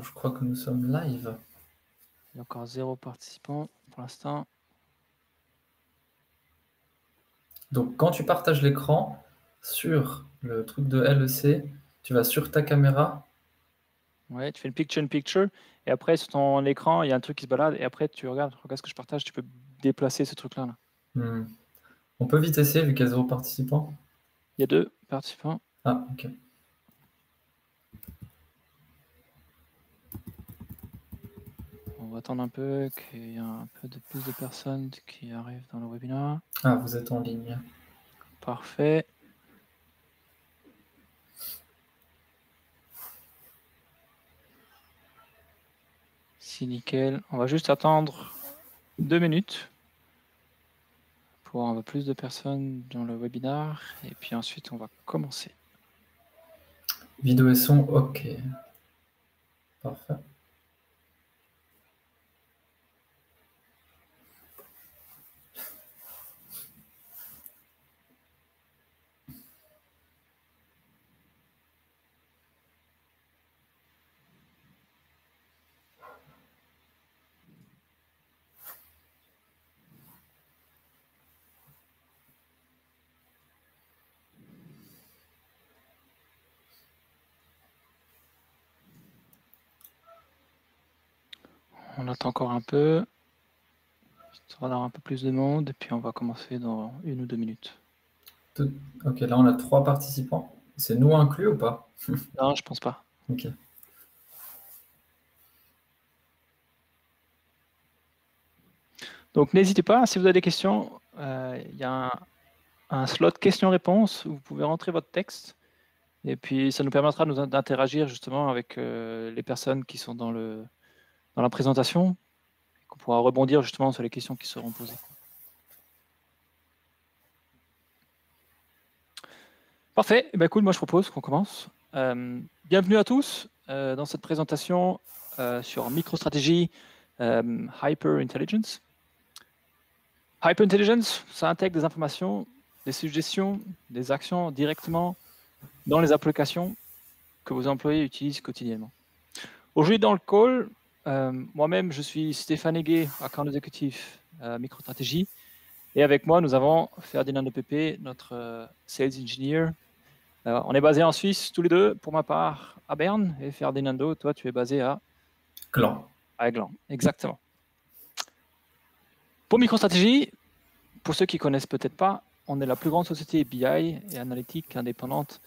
je crois que nous sommes live. Il y a encore 0 participant pour l'instant. Donc, quand tu partages l'écran sur le truc de LEC, tu vas sur ta caméra. Ouais, tu fais une picture, et après, sur ton écran, il y a un truc qui se balade, et après, tu regarde ce que je partage, tu peux déplacer ce truc-là. Là. On peut vite essayer vu qu'il y a 0 participants. Il y a 2 participants. Ah, ok. On va attendre un peu qu'il y ait un peu plus de personnes qui arrivent dans le webinaire. Ah, vous êtes en ligne. Parfait. C'est nickel. On va juste attendre 2 minutes pour un peu plus de personnes dans le webinaire, et puis ensuite, on va commencer. Vidéo et son, ok. Parfait. On attend encore un peu. On va avoir un peu plus de monde, et puis on va commencer dans 1 ou 2 minutes. Ok, là on a 3 participants. C'est nous inclus ou pas? Non, je pense pas. Ok. Donc n'hésitez pas, si vous avez des questions, il y a un slot questions-réponses où vous pouvez rentrer votre texte, et puis ça nous permettra d'interagir justement avec les personnes qui sont dans la présentation, et qu'on pourra rebondir justement sur les questions qui seront posées. Parfait, eh bien, cool, moi je propose qu'on commence. Bienvenue à tous dans cette présentation sur MicroStrategy Hyper Intelligence. Hyper Intelligence, ça intègre des informations, des suggestions, des actions directement dans les applications que vos employés utilisent quotidiennement. Aujourd'hui dans le call, moi-même je suis Stéphane Heguet, account exécutif MicroStrategy, et avec moi nous avons Ferdinando Pepe, notre sales engineer. On est basé en Suisse tous les deux, pour ma part à Berne, et Ferdinando, toi tu es basé à Gland. À Gland, exactement. Pour MicroStrategy, pour ceux qui ne connaissent peut-être pas, on est la plus grande société BI et analytique indépendante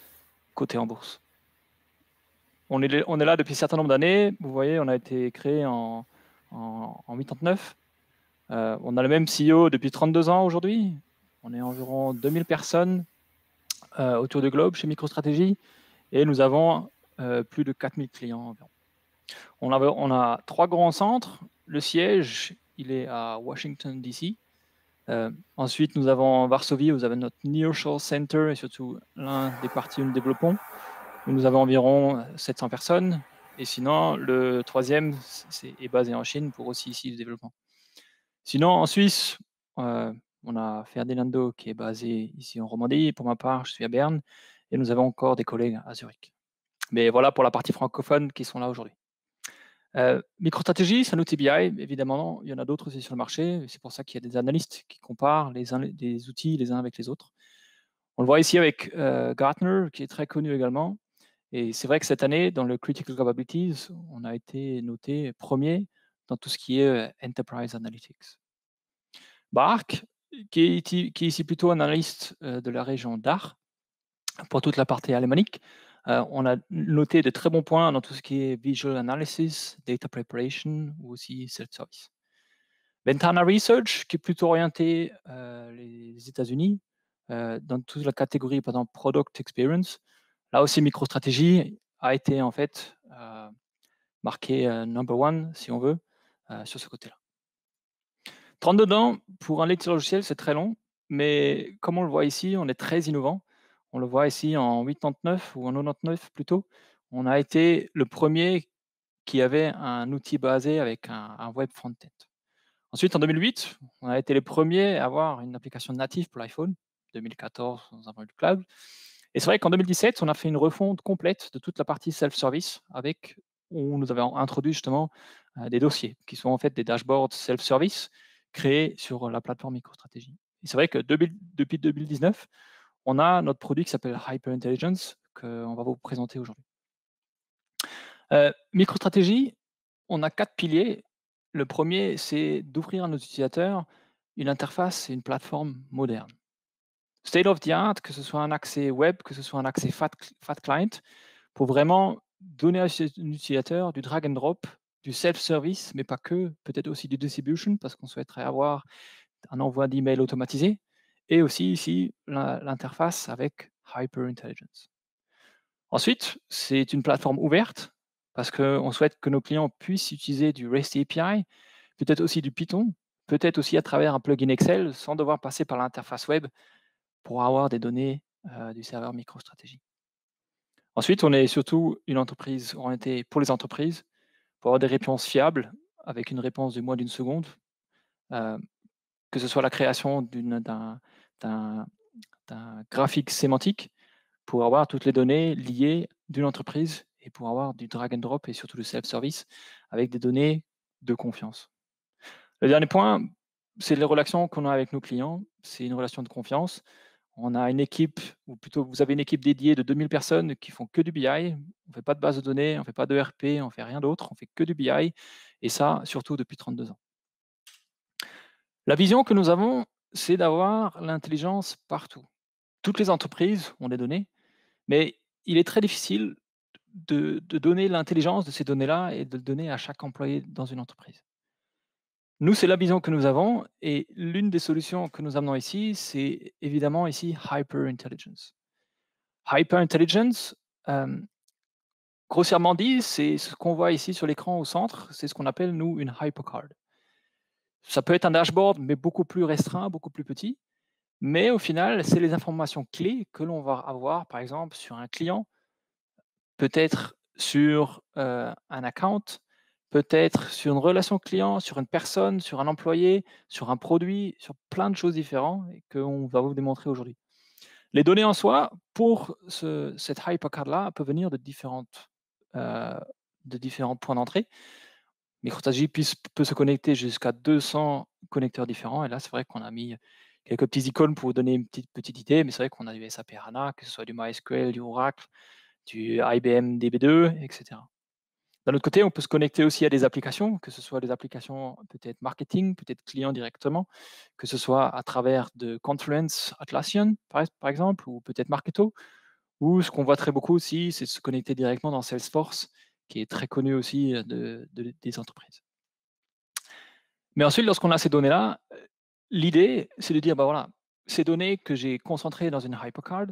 cotée en bourse. On est là depuis un certain nombre d'années. Vous voyez, on a été créé en 89. On a le même CEO depuis 32 ans aujourd'hui. On est environ 2000 personnes autour du globe chez MicroStrategy, et nous avons plus de 4000 clients environ. On a 3 grands centres. Le siège, il est à Washington, D.C. Ensuite, nous avons Varsovie, où vous avez notre Nearshore Center, et surtout l'un des parties où nous développons, où nous avons environ 700 personnes. Et sinon, le troisième est basé en Chine pour aussi ici le développement. Sinon, en Suisse, on a Ferdinando qui est basé ici en Romandie. Pour ma part, je suis à Berne, et nous avons encore des collègues à Zurich. Mais voilà pour la partie francophone qui sont là aujourd'hui. MicroStrategy, c'est un outil BI, évidemment. Il y en a d'autres aussi sur le marché. C'est pour ça qu'il y a des analystes qui comparent des outils les uns avec les autres. On le voit ici avec Gartner, qui est très connu également. Et c'est vrai que cette année, dans le Critical Capabilities, on a été noté premier dans tout ce qui est Enterprise Analytics. Bark, qui est ici plutôt un analyste de la région d'Ar, pour toute la partie alémanique. On a noté de très bons points dans tout ce qui est Visual Analysis, Data Preparation ou aussi Self-Service. Ventana Research, qui est plutôt orienté les États-Unis, dans toute la catégorie, par exemple, Product Experience. Là aussi, MicroStrategy a été en fait marqué number one, si on veut, sur ce côté-là. 32 ans, pour un lecteur logiciel, c'est très long, mais comme on le voit ici, on est très innovant. On le voit ici en 89 ou en 99 plutôt. On a été le premier qui avait un outil basé avec un web front-end. Ensuite, en 2008, on a été les premiers à avoir une application native pour l'iPhone. 2014, nous avons eu le cloud. Et c'est vrai qu'en 2017, on a fait une refonte complète de toute la partie self-service avec où nous avons introduit justement des dossiers qui sont en fait des dashboards self-service créés sur la plateforme MicroStrategy. Et c'est vrai que depuis 2019, on a notre produit qui s'appelle HyperIntelligence qu'on va vous présenter aujourd'hui. MicroStrategy, on a 4 piliers. Le premier, c'est d'offrir à nos utilisateurs une interface et une plateforme moderne. State of the art, que ce soit un accès web, que ce soit un accès fat client, pour vraiment donner à un utilisateur du drag and drop, du self-service, mais pas que, peut-être aussi du distribution, parce qu'on souhaiterait avoir un envoi d'email automatisé, et aussi ici l'interface avec HyperIntelligence. Ensuite, c'est une plateforme ouverte, parce qu'on souhaite que nos clients puissent utiliser du REST API, peut-être aussi du Python, peut-être aussi à travers un plugin Excel, sans devoir passer par l'interface web pour avoir des données du serveur MicroStrategy. Ensuite, on est surtout une entreprise orientée pour les entreprises, pour avoir des réponses fiables, avec une réponse de moins d'une seconde, que ce soit la création d'un graphique sémantique, pour avoir toutes les données liées d'une entreprise et pour avoir du drag and drop et surtout du self-service avec des données de confiance. Le dernier point, c'est les relations qu'on a avec nos clients. C'est une relation de confiance. On a une équipe, ou plutôt vous avez une équipe dédiée de 2000 personnes qui font que du BI. On ne fait pas de base de données, on ne fait pas de ERP, on ne fait rien d'autre, on fait que du BI. Et ça, surtout depuis 32 ans. La vision que nous avons, c'est d'avoir l'intelligence partout. Toutes les entreprises ont des données, mais il est très difficile de donner l'intelligence de ces données-là et de le donner à chaque employé dans une entreprise. Nous, c'est la vision que nous avons et l'une des solutions que nous amenons ici, c'est évidemment ici HyperIntelligence. HyperIntelligence, grossièrement dit, c'est ce qu'on voit ici sur l'écran au centre, c'est ce qu'on appelle, nous, une hypercard. Ça peut être un dashboard, mais beaucoup plus restreint, beaucoup plus petit. Mais au final, c'est les informations clés que l'on va avoir, par exemple, sur un client, peut-être sur un account, peut-être sur une relation client, sur une personne, sur un employé, sur un produit, sur plein de choses différentes et qu'on va vous démontrer aujourd'hui. Les données en soi, pour cette hypercard-là, peuvent venir de différents points d'entrée. MicroStrategy peut se connecter jusqu'à 200 connecteurs différents. Et là, c'est vrai qu'on a mis quelques petits icônes pour vous donner une petite idée, mais c'est vrai qu'on a du SAP HANA, que ce soit du MySQL, du Oracle, du IBM DB2, etc. D'un autre côté, on peut se connecter aussi à des applications, que ce soit des applications peut-être marketing, peut-être client directement, que ce soit à travers de Confluence Atlassian, par exemple, ou peut-être Marketo, ou ce qu'on voit très beaucoup aussi, c'est de se connecter directement dans Salesforce, qui est très connu aussi des entreprises. Mais ensuite, lorsqu'on a ces données-là, l'idée, c'est de dire, bah voilà, ces données que j'ai concentrées dans une hypercard,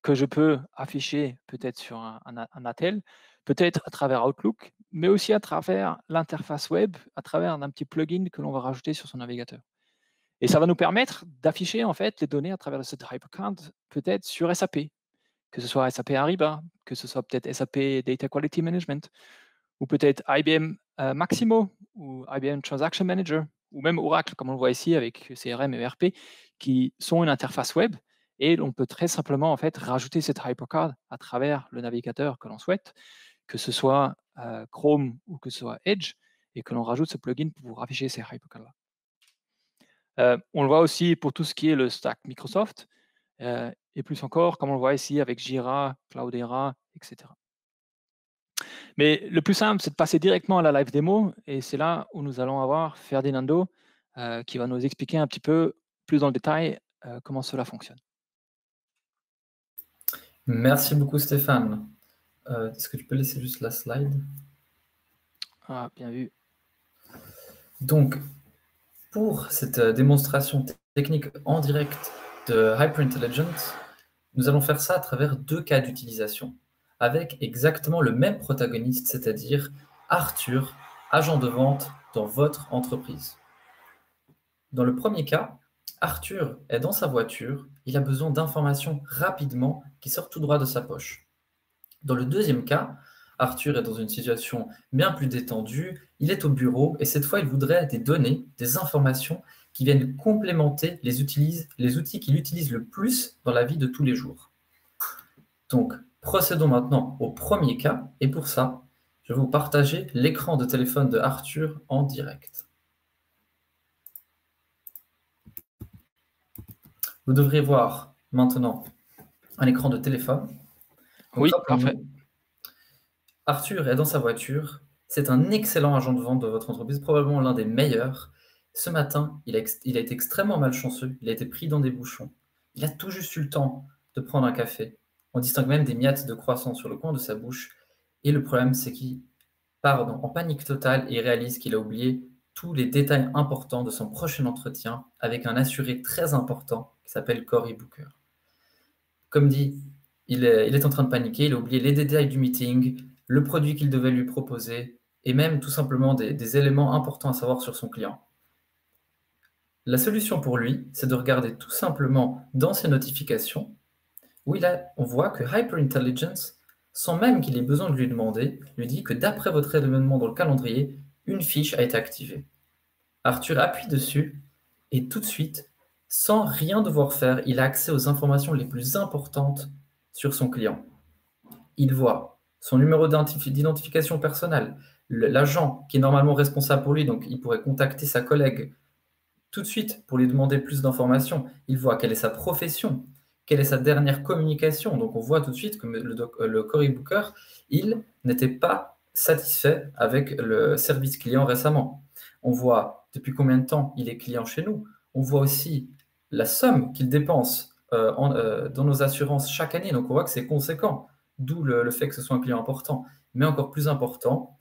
que je peux afficher peut-être sur un attel, peut-être à travers Outlook, mais aussi à travers l'interface web, à travers un petit plugin que l'on va rajouter sur son navigateur. Et ça va nous permettre d'afficher en fait les données à travers cette hypercard, peut-être sur SAP, que ce soit SAP Ariba, que ce soit peut-être SAP Data Quality Management, ou peut-être IBM Maximo, ou IBM Transaction Manager, ou même Oracle, comme on le voit ici avec CRM et ERP, qui sont une interface web. Et on peut très simplement en fait rajouter cette hypercard à travers le navigateur que l'on souhaite, que ce soit Chrome ou que ce soit Edge, et que l'on rajoute ce plugin pour vous afficher ces hypercards-là. On le voit aussi pour tout ce qui est le stack Microsoft, et plus encore, comme on le voit ici avec Jira, Cloudera, etc. Mais le plus simple, c'est de passer directement à la live démo, et c'est là où nous allons avoir Ferdinando qui va nous expliquer un petit peu plus dans le détail comment cela fonctionne. Merci beaucoup Stéphane. Est-ce que tu peux laisser juste la slide? Ah, bien vu. Donc, pour cette démonstration technique en direct de HyperIntelligence, nous allons faire ça à travers 2 cas d'utilisation, avec exactement le même protagoniste, c'est-à-dire Arthur, agent de vente dans votre entreprise. Dans le premier cas, Arthur est dans sa voiture, il a besoin d'informations rapidement qui sortent tout droit de sa poche. Dans le deuxième cas, Arthur est dans une situation bien plus détendue, il est au bureau et cette fois il voudrait des données, des informations qui viennent complémenter les outils qu'il utilise le plus dans la vie de tous les jours. Donc, procédons maintenant au premier cas et pour ça, je vais vous partager l'écran de téléphone de Arthur en direct. Vous devriez voir maintenant un écran de téléphone. Donc, Oui, parfait. Arthur est dans sa voiture. C'est un excellent agent de vente de votre entreprise, probablement l'un des meilleurs. Ce matin, il a été extrêmement malchanceux. Il a été pris dans des bouchons. Il a tout juste eu le temps de prendre un café. On distingue même des miettes de croissant sur le coin de sa bouche. Et le problème, c'est qu'il part en panique totale et réalise qu'il a oublié tous les détails importants de son prochain entretien avec un assuré très important qui s'appelle Cory Booker. Comme dit, il est en train de paniquer, il a oublié les détails du meeting, le produit qu'il devait lui proposer, et même tout simplement des éléments importants à savoir sur son client. La solution pour lui, c'est de regarder tout simplement dans ses notifications, où on voit que HyperIntelligence, sans même qu'il ait besoin de lui demander, lui dit que d'après votre événement dans le calendrier, une fiche a été activée. Arthur appuie dessus, et tout de suite, sans rien devoir faire, il a accès aux informations les plus importantes sur son client. Il voit son numéro d'identification personnelle, l'agent qui est normalement responsable pour lui, donc il pourrait contacter sa collègue tout de suite pour lui demander plus d'informations. Il voit quelle est sa profession, quelle est sa dernière communication. Donc on voit tout de suite que le Cory Booker, il n'était pas satisfait avec le service client récemment. On voit depuis combien de temps il est client chez nous. On voit aussi la somme qu'il dépense dans nos assurances chaque année. Donc on voit que c'est conséquent, d'où le fait que ce soit un client important. Mais encore plus important,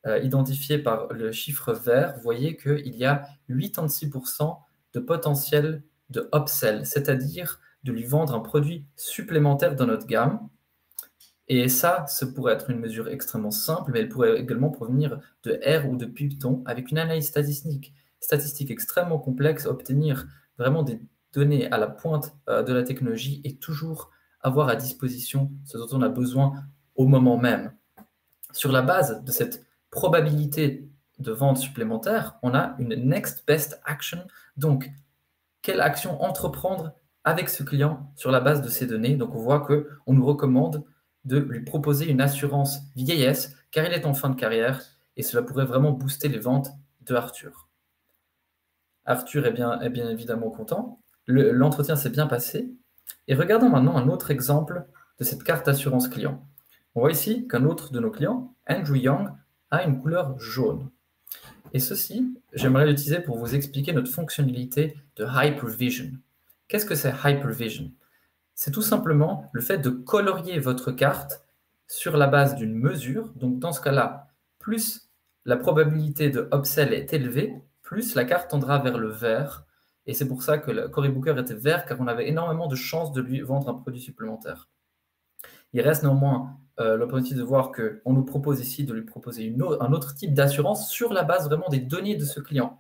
identifié par le chiffre vert, vous voyez qu'il y a 86% de potentiel de upsell, c'est-à-dire de lui vendre un produit supplémentaire dans notre gamme. Et ça pourrait être une mesure extrêmement simple, mais elle pourrait également provenir de R ou de Python avec une analyse statistique extrêmement complexe, obtenir vraiment des données à la pointe de la technologie et toujours avoir à disposition ce dont on a besoin au moment même. Sur la base de cette probabilité de vente supplémentaire, on a une next best action. Donc, quelle action entreprendre avec ce client sur la base de ces données? Donc, on voit qu'on nous recommande de lui proposer une assurance vieillesse car il est en fin de carrière et cela pourrait vraiment booster les ventes de Arthur. Arthur est bien évidemment content. L'entretien s'est bien passé. Et regardons maintenant un autre exemple de cette carte d'assurance client. On voit ici qu'un autre de nos clients, Andrew Young, a une couleur jaune. Et ceci, j'aimerais l'utiliser pour vous expliquer notre fonctionnalité de Hypervision. Qu'est-ce que c'est Hypervision? C'est tout simplement le fait de colorier votre carte sur la base d'une mesure. Donc dans ce cas-là, plus la probabilité de upsell est élevée, plus la carte tendra vers le vert. Et c'est pour ça que le Cory Booker était vert, car on avait énormément de chances de lui vendre un produit supplémentaire. Il reste néanmoins l'opportunité de voir qu'on nous propose ici de lui proposer un autre type d'assurance sur la base vraiment des données de ce client.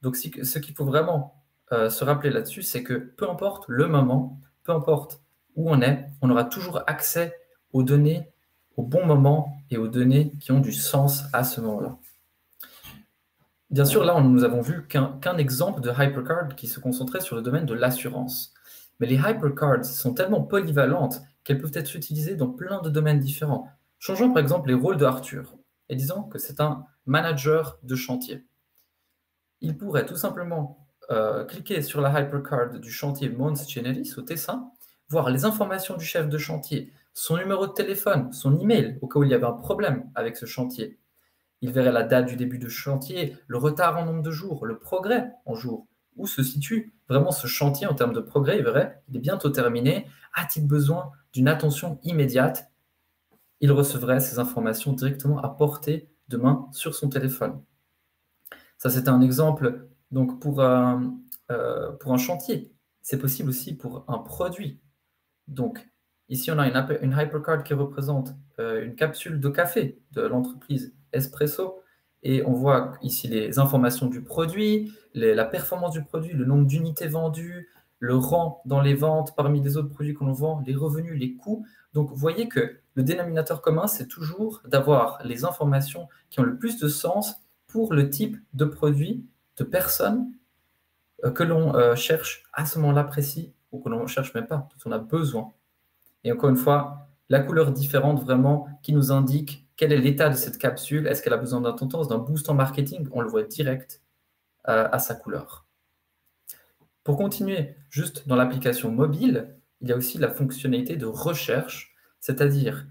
Donc ce qu'il faut vraiment se rappeler là-dessus, c'est que peu importe le moment, peu importe où on est, on aura toujours accès aux données au bon moment et aux données qui ont du sens à ce moment-là. Bien sûr, là, nous avons vu qu'un exemple de HyperCard qui se concentrait sur le domaine de l'assurance. Mais les HyperCards sont tellement polyvalentes qu'elles peuvent être utilisées dans plein de domaines différents. Changeons par exemple les rôles de Arthur et disons que c'est un manager de chantier. Il pourrait tout simplement cliquer sur la HyperCard du chantier Mons Generis au Tessin, voir les informations du chef de chantier, son numéro de téléphone, son email au cas où il y avait un problème avec ce chantier. Il verrait la date du début de chantier, le retard en nombre de jours, le progrès en jours. Où se situe vraiment ce chantier en termes de progrès? Il verrait, il est bientôt terminé. A-t-il besoin d'une attention immédiate? Il recevrait ces informations directement à portée de main sur son téléphone. Ça, c'était un exemple donc pour un chantier. C'est possible aussi pour un produit. Donc, ici, on a une HyperCard qui représente une capsule de café de l'entreprise Espresso. Et on voit ici les informations du produit, la performance du produit, le nombre d'unités vendues, le rang dans les ventes parmi les autres produits qu'on vend, les revenus, les coûts. Donc, vous voyez que le dénominateur commun, c'est toujours d'avoir les informations qui ont le plus de sens pour le type de produit, de personne que l'on cherche à ce moment-là précis ou que l'on ne cherche même pas, dont on a besoin. Et encore une fois, la couleur différente vraiment qui nous indique quel est l'état de cette capsule, est-ce qu'elle a besoin d'un tendance, d'un boost en marketing, on le voit direct à sa couleur. Pour continuer, juste dans l'application mobile, il y a aussi la fonctionnalité de recherche, c'est-à-dire,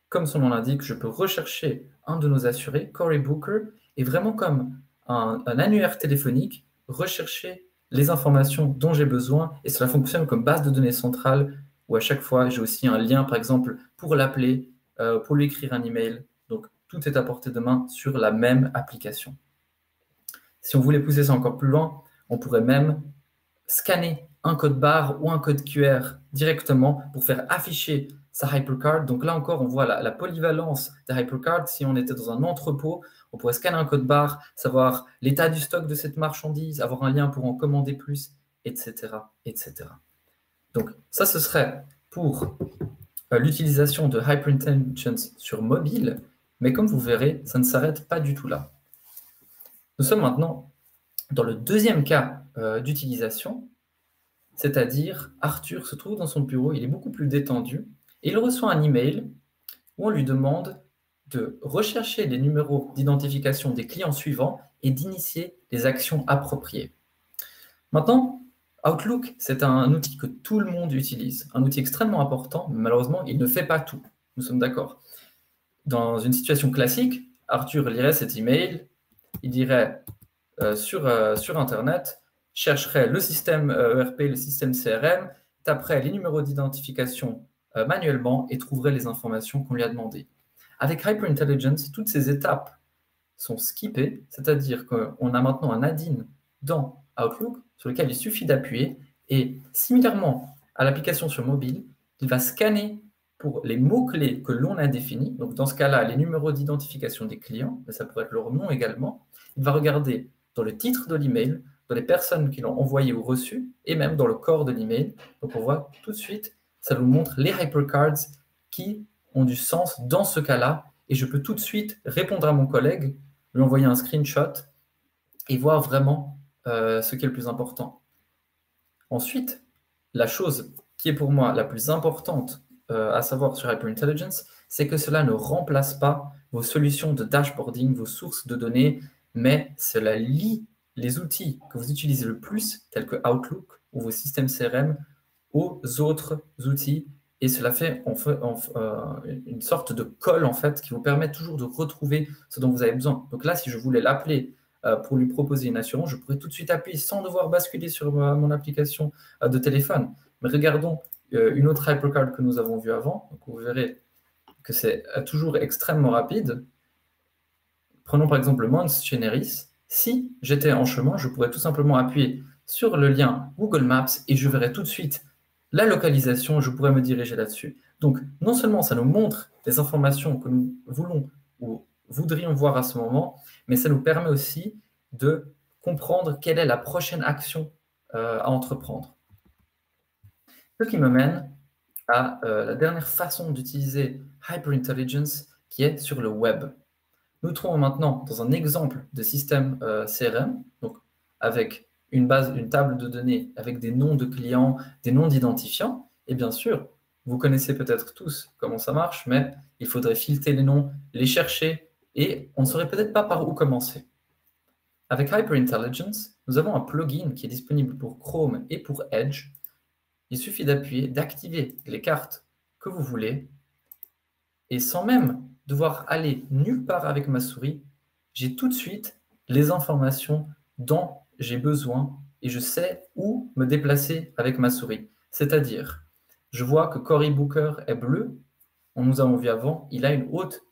comme son nom l'indique, je peux rechercher un de nos assurés, Cory Booker, et vraiment comme un annuaire téléphonique, rechercher les informations dont j'ai besoin, et cela fonctionne comme base de données centrale, où à chaque fois, j'ai aussi un lien, par exemple, pour l'appeler, pour lui écrire un email. Donc, tout est à portée de main sur la même application. Si on voulait pousser ça encore plus loin, on pourrait même scanner un code barre ou un code QR directement pour faire afficher sa HyperCard. Donc là encore, on voit la polyvalence des HyperCards. Si on était dans un entrepôt, on pourrait scanner un code barre, savoir l'état du stock de cette marchandise, avoir un lien pour en commander plus, etc. etc. Donc ça, ce serait pour l'utilisation de HyperIntelligence sur mobile, mais comme vous verrez, ça ne s'arrête pas du tout là. Nous sommes maintenant dans le deuxième cas d'utilisation, c'est-à-dire Arthur se trouve dans son bureau, il est beaucoup plus détendu, et il reçoit un email où on lui demande de rechercher les numéros d'identification des clients suivants et d'initier les actions appropriées. Maintenant, Outlook, c'est un outil que tout le monde utilise, un outil extrêmement important, mais malheureusement, il ne fait pas tout. Nous sommes d'accord. Dans une situation classique, Arthur lirait cet email, il dirait sur Internet, chercherait le système ERP, le système CRM, taperait les numéros d'identification manuellement et trouverait les informations qu'on lui a demandées. Avec HyperIntelligence, toutes ces étapes sont skippées, c'est-à-dire qu'on a maintenant un add-in dans Outlook sur lequel il suffit d'appuyer et similairement à l'application sur mobile, il va scanner pour les mots-clés que l'on a définis, donc dans ce cas-là, les numéros d'identification des clients, mais ça pourrait être leur nom également. Il va regarder dans le titre de l'email, dans les personnes qui l'ont envoyé ou reçu, et même dans le corps de l'email. Donc on voit tout de suite, ça nous montre les hypercards qui ont du sens dans ce cas-là, et je peux tout de suite répondre à mon collègue, lui envoyer un screenshot et voir vraiment ce qui est le plus important. Ensuite, la chose qui est pour moi la plus importante à savoir sur HyperIntelligence, c'est que cela ne remplace pas vos solutions de dashboarding, vos sources de données, mais cela lie les outils que vous utilisez le plus, tels que Outlook ou vos systèmes CRM, aux autres outils, et cela fait une sorte de colle en fait qui vous permet toujours de retrouver ce dont vous avez besoin. Donc là, si je voulais l'appeler pour lui proposer une assurance, je pourrais tout de suite appuyer sans devoir basculer sur mon application de téléphone. Mais regardons une autre HyperCard que nous avons vue avant. Donc vous verrez que c'est toujours extrêmement rapide. Prenons par exemple le Mons Generis. Si j'étais en chemin, je pourrais tout simplement appuyer sur le lien Google Maps et je verrais tout de suite la localisation, je pourrais me diriger là-dessus. Donc non seulement ça nous montre les informations que nous voulons ou voudrions voir à ce moment, mais ça nous permet aussi de comprendre quelle est la prochaine action à entreprendre. Ce qui me mène à la dernière façon d'utiliser HyperIntelligence qui est sur le web. Nous trouvons maintenant dans un exemple de système CRM, donc avec une table de données avec des noms de clients, des noms d'identifiants, et bien sûr, vous connaissez peut-être tous comment ça marche, mais il faudrait filtrer les noms, les chercher, et on ne saurait peut-être pas par où commencer. Avec HyperIntelligence, nous avons un plugin qui est disponible pour Chrome et pour Edge. Il suffit d'appuyer, d'activer les cartes que vous voulez, et sans même devoir aller nulle part avec ma souris, j'ai tout de suite les informations dont j'ai besoin et je sais où me déplacer avec ma souris. C'est-à-dire, je vois que Cory Booker est bleu, on nous avons vu avant, il a une haute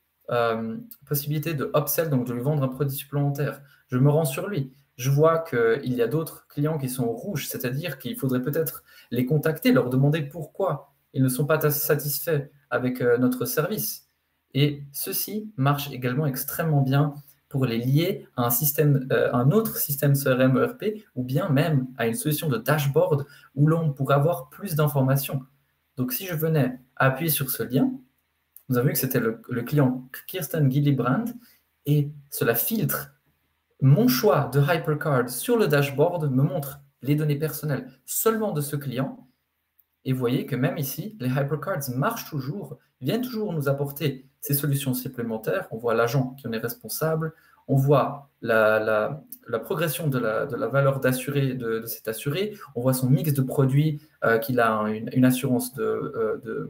possibilité de upsell, donc de lui vendre un produit supplémentaire. Je me rends sur lui. Je vois qu'il y a d'autres clients qui sont rouges, c'est-à-dire qu'il faudrait peut-être les contacter, leur demander pourquoi ils ne sont pas satisfaits avec notre service. Et ceci marche également extrêmement bien pour les lier à un autre système CRM ERP ou bien même à une solution de dashboard où l'on pourrait avoir plus d'informations. Donc si je venais à appuyer sur ce lien, nous avons vu que c'était le client Kirsten Gillibrand et cela filtre mon choix de HyperCard sur le dashboard, me montre les données personnelles seulement de ce client. Et vous voyez que même ici, les HyperCards marchent toujours, viennent toujours nous apporter ces solutions supplémentaires. On voit l'agent qui en est responsable, on voit la progression de la valeur d'assuré de cet assuré, on voit son mix de produits, qu'il a une assurance de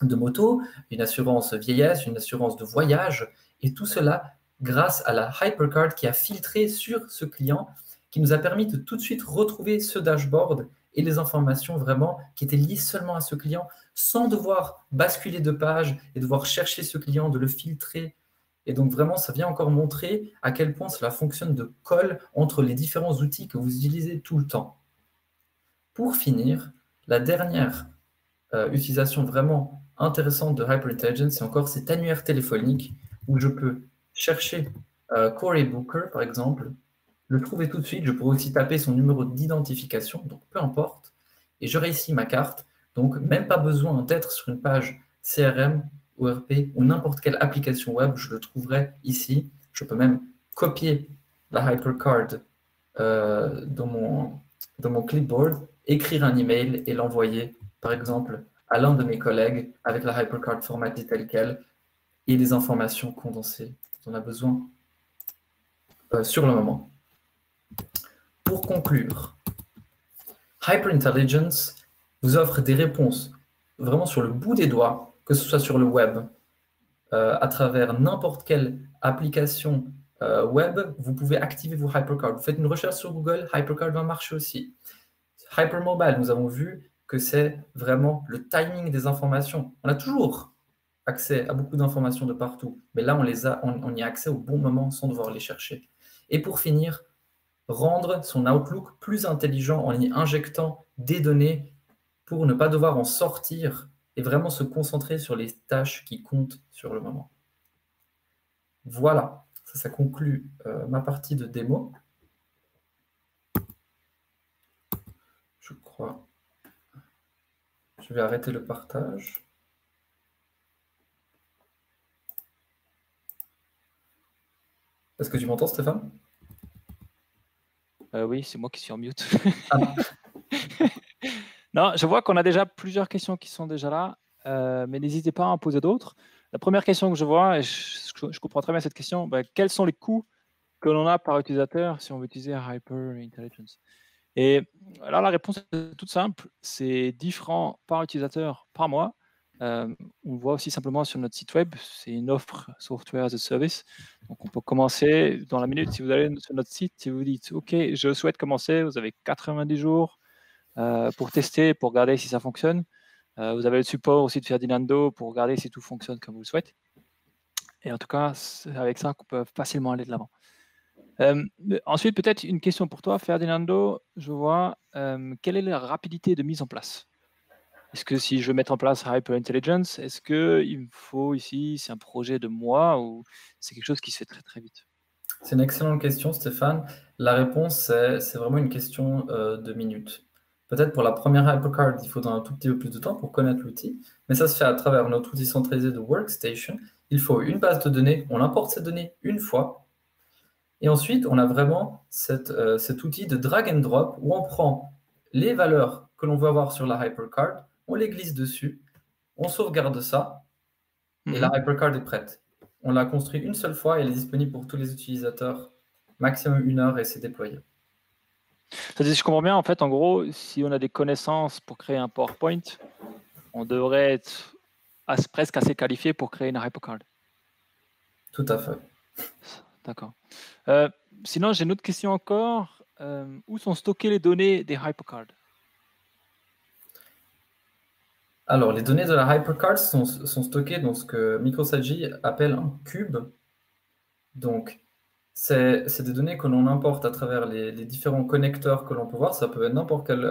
moto, une assurance vieillesse, une assurance de voyage, et tout cela grâce à la HyperCard qui a filtré sur ce client, qui nous a permis de tout de suite retrouver ce dashboard et les informations vraiment qui étaient liées seulement à ce client, sans devoir basculer de page et devoir chercher ce client, de le filtrer. Et donc vraiment, ça vient encore montrer à quel point cela fonctionne de colle entre les différents outils que vous utilisez tout le temps. Pour finir, la dernière utilisation vraiment intéressante de HyperIntelligence, c'est encore cet annuaire téléphonique où je peux chercher Cory Booker, par exemple, le trouver tout de suite. Je pourrais aussi taper son numéro d'identification, donc peu importe. Et j'aurai ici ma carte. Donc, même pas besoin d'être sur une page CRM, ORP ou n'importe quelle application web. Je le trouverai ici. Je peux même copier la HyperCard dans mon clipboard, écrire un email et l'envoyer, par exemple, à l'un de mes collègues avec la HyperCard formatée telle qu'elle et les informations condensées dont on a besoin sur le moment. Pour conclure, HyperIntelligence vous offre des réponses vraiment sur le bout des doigts, que ce soit sur le web, à travers n'importe quelle application web, vous pouvez activer vos HyperCard. Vous faites une recherche sur Google, HyperCard va marcher aussi. Hypermobile, nous avons vu que c'est vraiment le timing des informations. On a toujours accès à beaucoup d'informations de partout, mais là, on y a accès au bon moment sans devoir les chercher. Et pour finir, rendre son Outlook plus intelligent en y injectant des données pour ne pas devoir en sortir et vraiment se concentrer sur les tâches qui comptent sur le moment. Voilà, ça conclut ma partie de démo. Je crois. Je vais arrêter le partage. Est-ce que tu m'entends, Stéphane? Oui, c'est moi qui suis en mute. Ah. Non, je vois qu'on a déjà plusieurs questions qui sont déjà là, mais n'hésitez pas à en poser d'autres. La première question que je vois, et je comprends très bien cette question, quels sont les coûts que l'on a par utilisateur si on veut utiliser HyperIntelligence? Et là, la réponse est toute simple, c'est 10 francs par utilisateur par mois. On le voit aussi simplement sur notre site web, c'est une offre Software as a Service. Donc on peut commencer dans la minute. Si vous allez sur notre site, si vous dites « Ok, je souhaite commencer », vous avez 90 jours pour tester, pour regarder si ça fonctionne. Vous avez le support aussi de Ferdinando pour regarder si tout fonctionne comme vous le souhaitez. Et en tout cas, c'est avec ça qu'on peut facilement aller de l'avant. Ensuite, peut-être une question pour toi, Ferdinando. Je vois, quelle est la rapidité de mise en place? Est-ce que si je veux mettre en place HyperIntelligence, est-ce qu'il me faut ici, c'est un projet de mois ou c'est quelque chose qui se fait très très vite? C'est une excellente question, Stéphane. La réponse, c'est vraiment une question de minutes. Peut-être pour la première HyperCard, il faudra un tout petit peu plus de temps pour connaître l'outil, mais ça se fait à travers notre outil centralisé de Workstation. Il faut une base de données, on importe ces données une fois, et ensuite, on a vraiment cet outil de drag and drop où on prend les valeurs que l'on veut avoir sur la HyperCard, on les glisse dessus, on sauvegarde ça, et la HyperCard est prête. On l'a construit une seule fois et elle est disponible pour tous les utilisateurs, maximum 1 heure et c'est déployé. C'est-à-dire, je comprends bien, en fait, en gros, si on a des connaissances pour créer un PowerPoint, on devrait être presque assez qualifié pour créer une HyperCard. Tout à fait. D'accord. Sinon, j'ai une autre question encore. Où sont stockées les données des HyperCards? Alors, les données de la HyperCard sont stockées dans ce que MicroStrategy appelle un cube. Donc, c'est des données que l'on importe à travers les différents connecteurs que l'on peut voir. Ça peut être n'importe quel,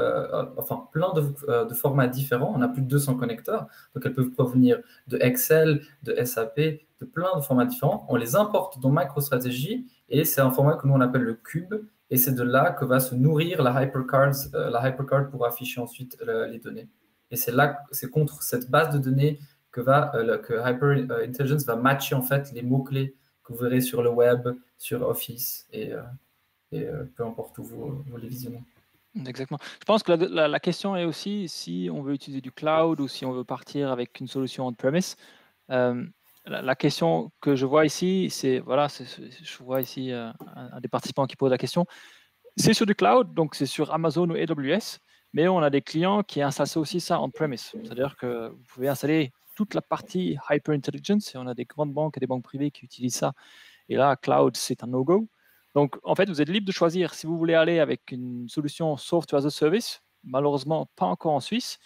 enfin, plein de formats différents. On a plus de 200 connecteurs. Donc, elles peuvent provenir de Excel, de SAP, de plein de formats différents. On les importe dans MicroStrategy et c'est un format que nous on appelle le cube. Et c'est de là que va se nourrir la HyperCard pour afficher ensuite les données. Et c'est contre cette base de données que HyperIntelligence va matcher en fait les mots-clés que vous verrez sur le web, sur Office et peu importe où vous les visionnez. Exactement. Je pense que la question est aussi si on veut utiliser du cloud ou si on veut partir avec une solution on-premise. la question que je vois ici, c'est, voilà, je vois ici un des participants qui pose la question. C'est sur du cloud, donc c'est sur Amazon ou AWS, mais on a des clients qui installent aussi ça on-premise. C'est-à-dire que vous pouvez installer toute la partie HyperIntelligence, et on a des grandes banques et des banques privées qui utilisent ça. Et là, cloud, c'est un no-go. Donc, en fait, vous êtes libre de choisir si vous voulez aller avec une solution Software as a Service, malheureusement pas encore en Suisse,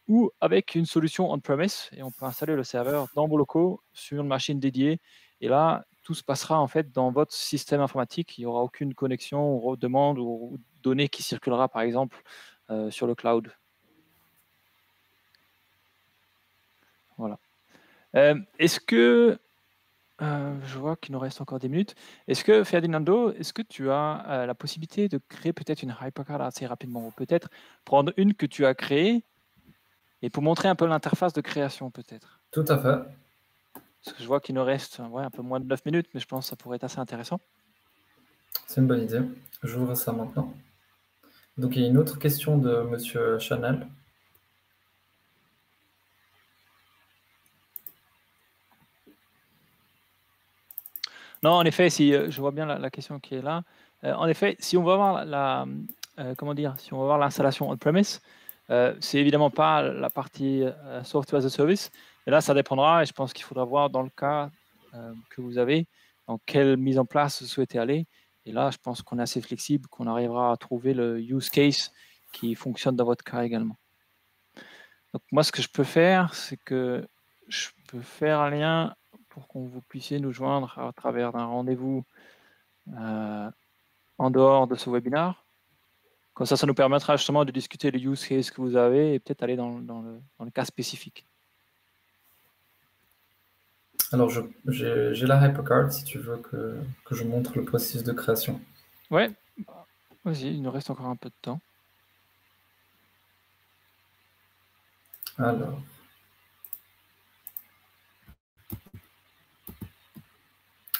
ou avec une solution on-premise, et on peut installer le serveur dans vos locaux sur une machine dédiée. Et là, tout se passera en fait dans votre système informatique. Il n'y aura aucune connexion ou demande ou données qui circulera, par exemple, sur le cloud. Voilà. Est-ce que, je vois qu'il nous reste encore 10 minutes. Est-ce que, Ferdinando, est-ce que tu as la possibilité de créer peut-être une hypercard assez rapidement, ou peut-être prendre une que tu as créée et pour montrer un peu l'interface de création, peut-être? Tout à fait. Parce que je vois qu'il nous reste un peu moins de 9 minutes, mais je pense que ça pourrait être assez intéressant. C'est une bonne idée. J'ouvre ça maintenant. Donc, il y a une autre question de Monsieur Chanel. Non, en effet, si je vois bien la question qui est là. En effet, si on va voir si on va voir l'installation on-premise, c'est évidemment pas la partie software as a service. Mais là, ça dépendra, et je pense qu'il faudra voir dans le cas que vous avez, dans quelle mise en place vous souhaitez aller. Et là, je pense qu'on est assez flexible, qu'on arrivera à trouver le use case qui fonctionne dans votre cas également. Donc moi, ce que je peux faire, c'est que je peux faire un lien pour que vous puissiez nous joindre à travers d'un rendez-vous en dehors de ce webinaire. Comme ça nous permettra justement de discuter le use case que vous avez et peut-être aller dans le cas spécifique. Alors, j'ai la HyperCard si tu veux que je montre le processus de création. Ouais, vas-y, il nous reste encore un peu de temps. Alors.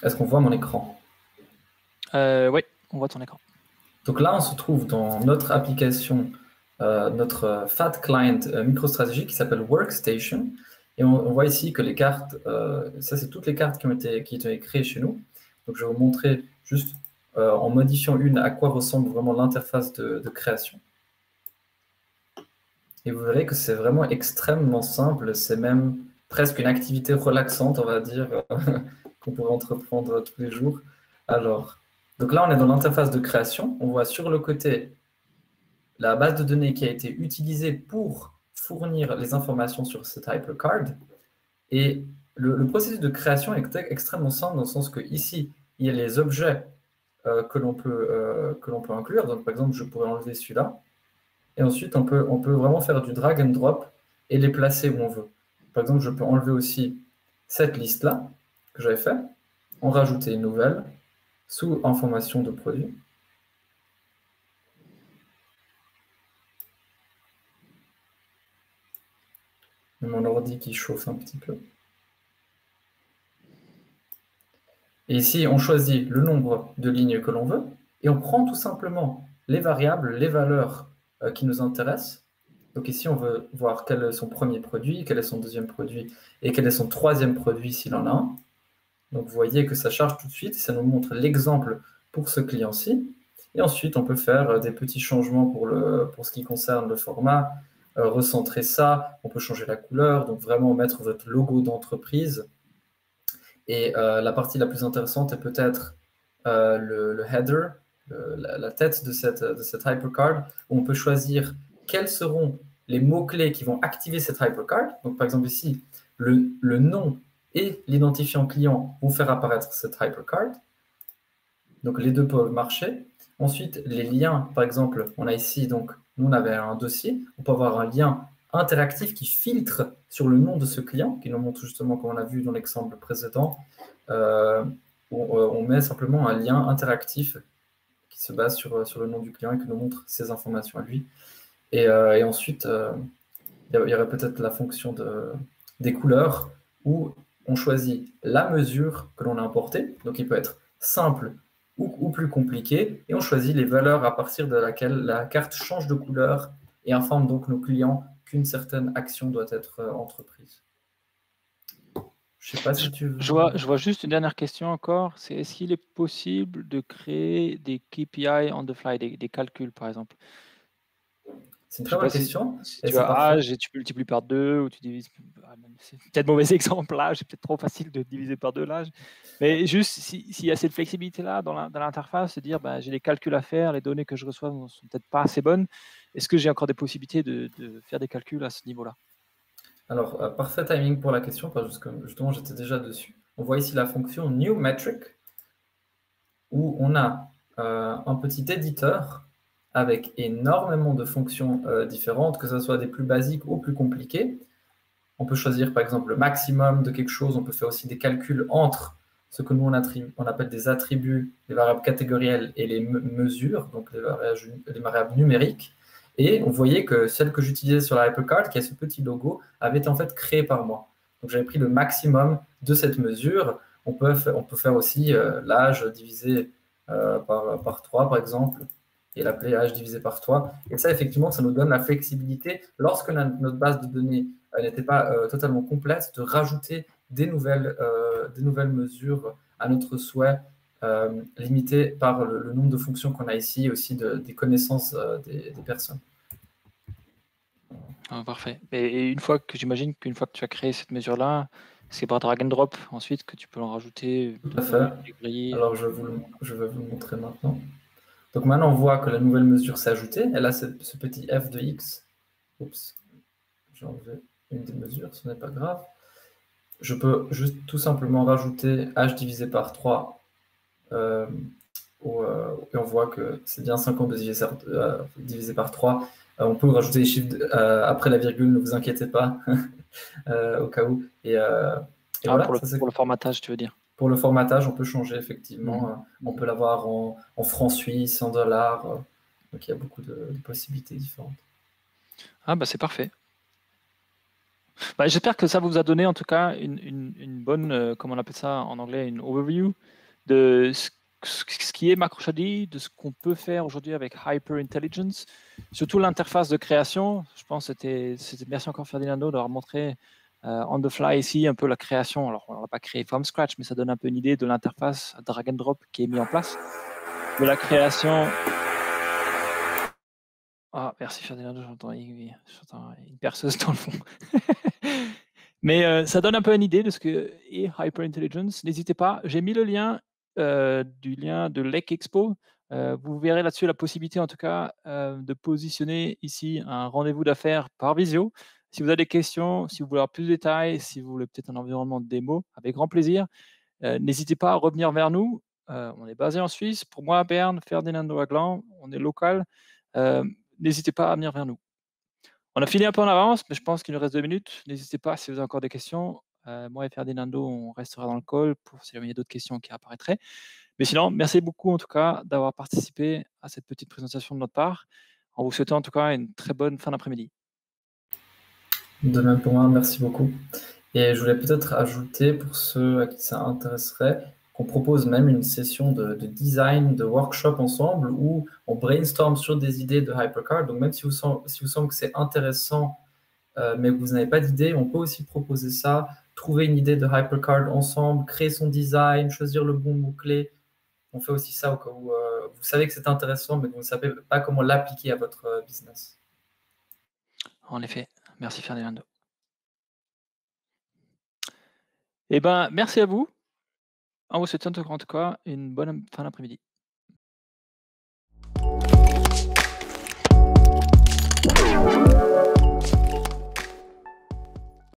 Est-ce qu'on voit mon écran? Oui, on voit ton écran. Donc là, on se trouve dans notre application, notre FAT Client MicroStrategy qui s'appelle Workstation. Et on voit ici que les cartes, ça c'est toutes les cartes qui ont été créées chez nous. Donc je vais vous montrer juste en modifiant une à quoi ressemble vraiment l'interface de création. Et vous verrez que c'est vraiment extrêmement simple. C'est même presque une activité relaxante, on va dire, qu'on pourrait entreprendre tous les jours. Alors, donc là, on est dans l'interface de création. On voit sur le côté la base de données qui a été utilisée pour fournir les informations sur cette HyperCard. Et le processus de création est extrêmement simple dans le sens que ici, il y a les objets que l'on peut inclure. Donc, par exemple, je pourrais enlever celui-là. Et ensuite, on peut vraiment faire du drag and drop et les placer où on veut. Par exemple, je peux enlever aussi cette liste-là que j'avais fait, en rajouter une nouvelle sous information de produit. Mon ordi qui chauffe un petit peu. Et ici, on choisit le nombre de lignes que l'on veut et on prend tout simplement les variables, les valeurs qui nous intéressent. Donc ici, on veut voir quel est son premier produit, quel est son deuxième produit et quel est son troisième produit s'il en a un. Donc vous voyez que ça charge tout de suite, ça nous montre l'exemple pour ce client-ci. Et ensuite, on peut faire des petits changements pour ce qui concerne le format, recentrer ça, on peut changer la couleur, donc vraiment mettre votre logo d'entreprise. Et la partie la plus intéressante est peut-être le header, la tête de cette HyperCard, où on peut choisir quels seront les mots-clés qui vont activer cette HyperCard. Donc par exemple ici, le nom et l'identifiant client vont faire apparaître cette HyperCard. Donc les deux peuvent marcher. Ensuite, les liens, par exemple, on a ici, donc nous on avait un dossier, on peut avoir un lien interactif qui filtre sur le nom de ce client, qui nous montre justement, comme on a vu dans l'exemple précédent, où on met simplement un lien interactif qui se base sur le nom du client et qui nous montre ses informations à lui. Et ensuite, il y aurait peut-être la fonction des couleurs où on choisit la mesure que l'on a importée, donc il peut être simple ou plus compliqué, et on choisit les valeurs à partir de laquelle la carte change de couleur et informe donc nos clients qu'une certaine action doit être entreprise. Je sais pas si tu veux. Je vois juste une dernière question encore, c'est est-ce qu'il est possible de créer des KPI on the fly, des calculs par exemple? C'est une Je très sais bonne pas question si et tu c'est as parfait. âge et tu multiplies par 2 ou tu divises c'est peut-être mauvais exemple l'âge, c'est peut-être trop facile de diviser par 2 l'âge. Mais juste s'il y a cette flexibilité-là dans l'interface, de dire: «Bah, j'ai des calculs à faire, les données que je reçois ne sont peut-être pas assez bonnes». Est-ce que j'ai encore des possibilités de faire des calculs à ce niveau-là? Alors, parfait timing pour la question, parce que justement, j'étais déjà dessus. On voit ici la fonction new metric, où on a un petit éditeur avec énormément de fonctions différentes, que ce soit des plus basiques ou plus compliquées. On peut choisir par exemple le maximum de quelque chose, on peut faire aussi des calculs entre ce que nous on appelle des attributs, les variables catégorielles et les mesures, donc les variables numériques. Et on voyait que celle que j'utilisais sur la HyperCard, qui a ce petit logo, avait été en fait créée par moi. Donc j'avais pris le maximum de cette mesure. On peut faire aussi l'âge divisé par 3, par exemple, et l'appeler âge divisé par 3. Et ça, effectivement, ça nous donne la flexibilité, lorsque notre base de données n'était pas totalement complète, de rajouter des nouvelles mesures à notre souhait, limitées par le nombre de fonctions qu'on a ici et aussi des connaissances des personnes. Ah, parfait. Et j'imagine qu'une fois que tu as créé cette mesure-là, c'est par drag and drop ensuite que tu peux en rajouter Tout à fait. des grilles. Alors, je vais vous le montrer maintenant. Donc maintenant, on voit que la nouvelle mesure s'est ajoutée. Elle a ce petit f de x. Oups, j'ai enlevé une des mesures, ce n'est pas grave. Je peux juste tout simplement rajouter h divisé par 3 et on voit que c'est bien 50 divisé par 3. On peut rajouter les chiffres après la virgule, ne vous inquiétez pas, au cas où. Et voilà, Pour le formatage, tu veux dire? pour le formatage, on peut changer effectivement. Mmh. On peut l'avoir en francs suisses, en dollars. Donc il y a beaucoup de possibilités différentes. Ah bah, c'est parfait. Bah, j'espère que ça vous a donné en tout cas une bonne, comment on appelle ça en anglais? Une overview de ce qui est MacroStrategy, de ce qu'on peut faire aujourd'hui avec Hyper Intelligence. Surtout l'interface de création, je pense que merci encore Ferdinando d'avoir montré, on the fly ici un peu la création. Alors on va pas créer from scratch, mais ça donne un peu une idée de l'interface drag and drop qui est mis en place. De la création. Ah merci Ferdinando, j'entends une perceuse dans le fond. Mais ça donne un peu une idée de ce que est Hyper Intelligence. N'hésitez pas, j'ai mis le lien du lien de Lake Expo. Vous verrez là-dessus la possibilité, en tout cas, de positionner ici un rendez-vous d'affaires par visio. Si vous avez des questions, si vous voulez avoir plus de détails, si vous voulez peut-être un environnement de démo, avec grand plaisir, n'hésitez pas à revenir vers nous. On est basé en Suisse. Pour moi, Berne, Ferdinando Aglan, on est local. N'hésitez pas à venir vers nous. On a fini un peu en avance, mais je pense qu'il nous reste 2 minutes. N'hésitez pas si vous avez encore des questions. Moi et Ferdinando, on restera dans le call pour s'il y a d'autres questions qui apparaîtraient. Mais sinon, merci beaucoup en tout cas d'avoir participé à cette petite présentation de notre part. En vous souhaitant en tout cas une très bonne fin d'après-midi. De même pour moi, merci beaucoup. Et je voulais peut-être ajouter, pour ceux à qui ça intéresserait, qu'on propose même une session de design, de workshop ensemble, où on brainstorm sur des idées de HyperCard. Donc même si vous semble que c'est intéressant, mais que vous n'avez pas d'idée, on peut aussi proposer ça, trouver une idée de HyperCard ensemble, créer son design, choisir le bon mot-clé. On fait aussi ça au cas où vous savez que c'est intéressant, mais que vous ne savez pas comment l'appliquer à votre business. En effet, merci Ferdinando. Eh bien, merci à vous. En vous souhaitant en tout cas une bonne fin d'après-midi.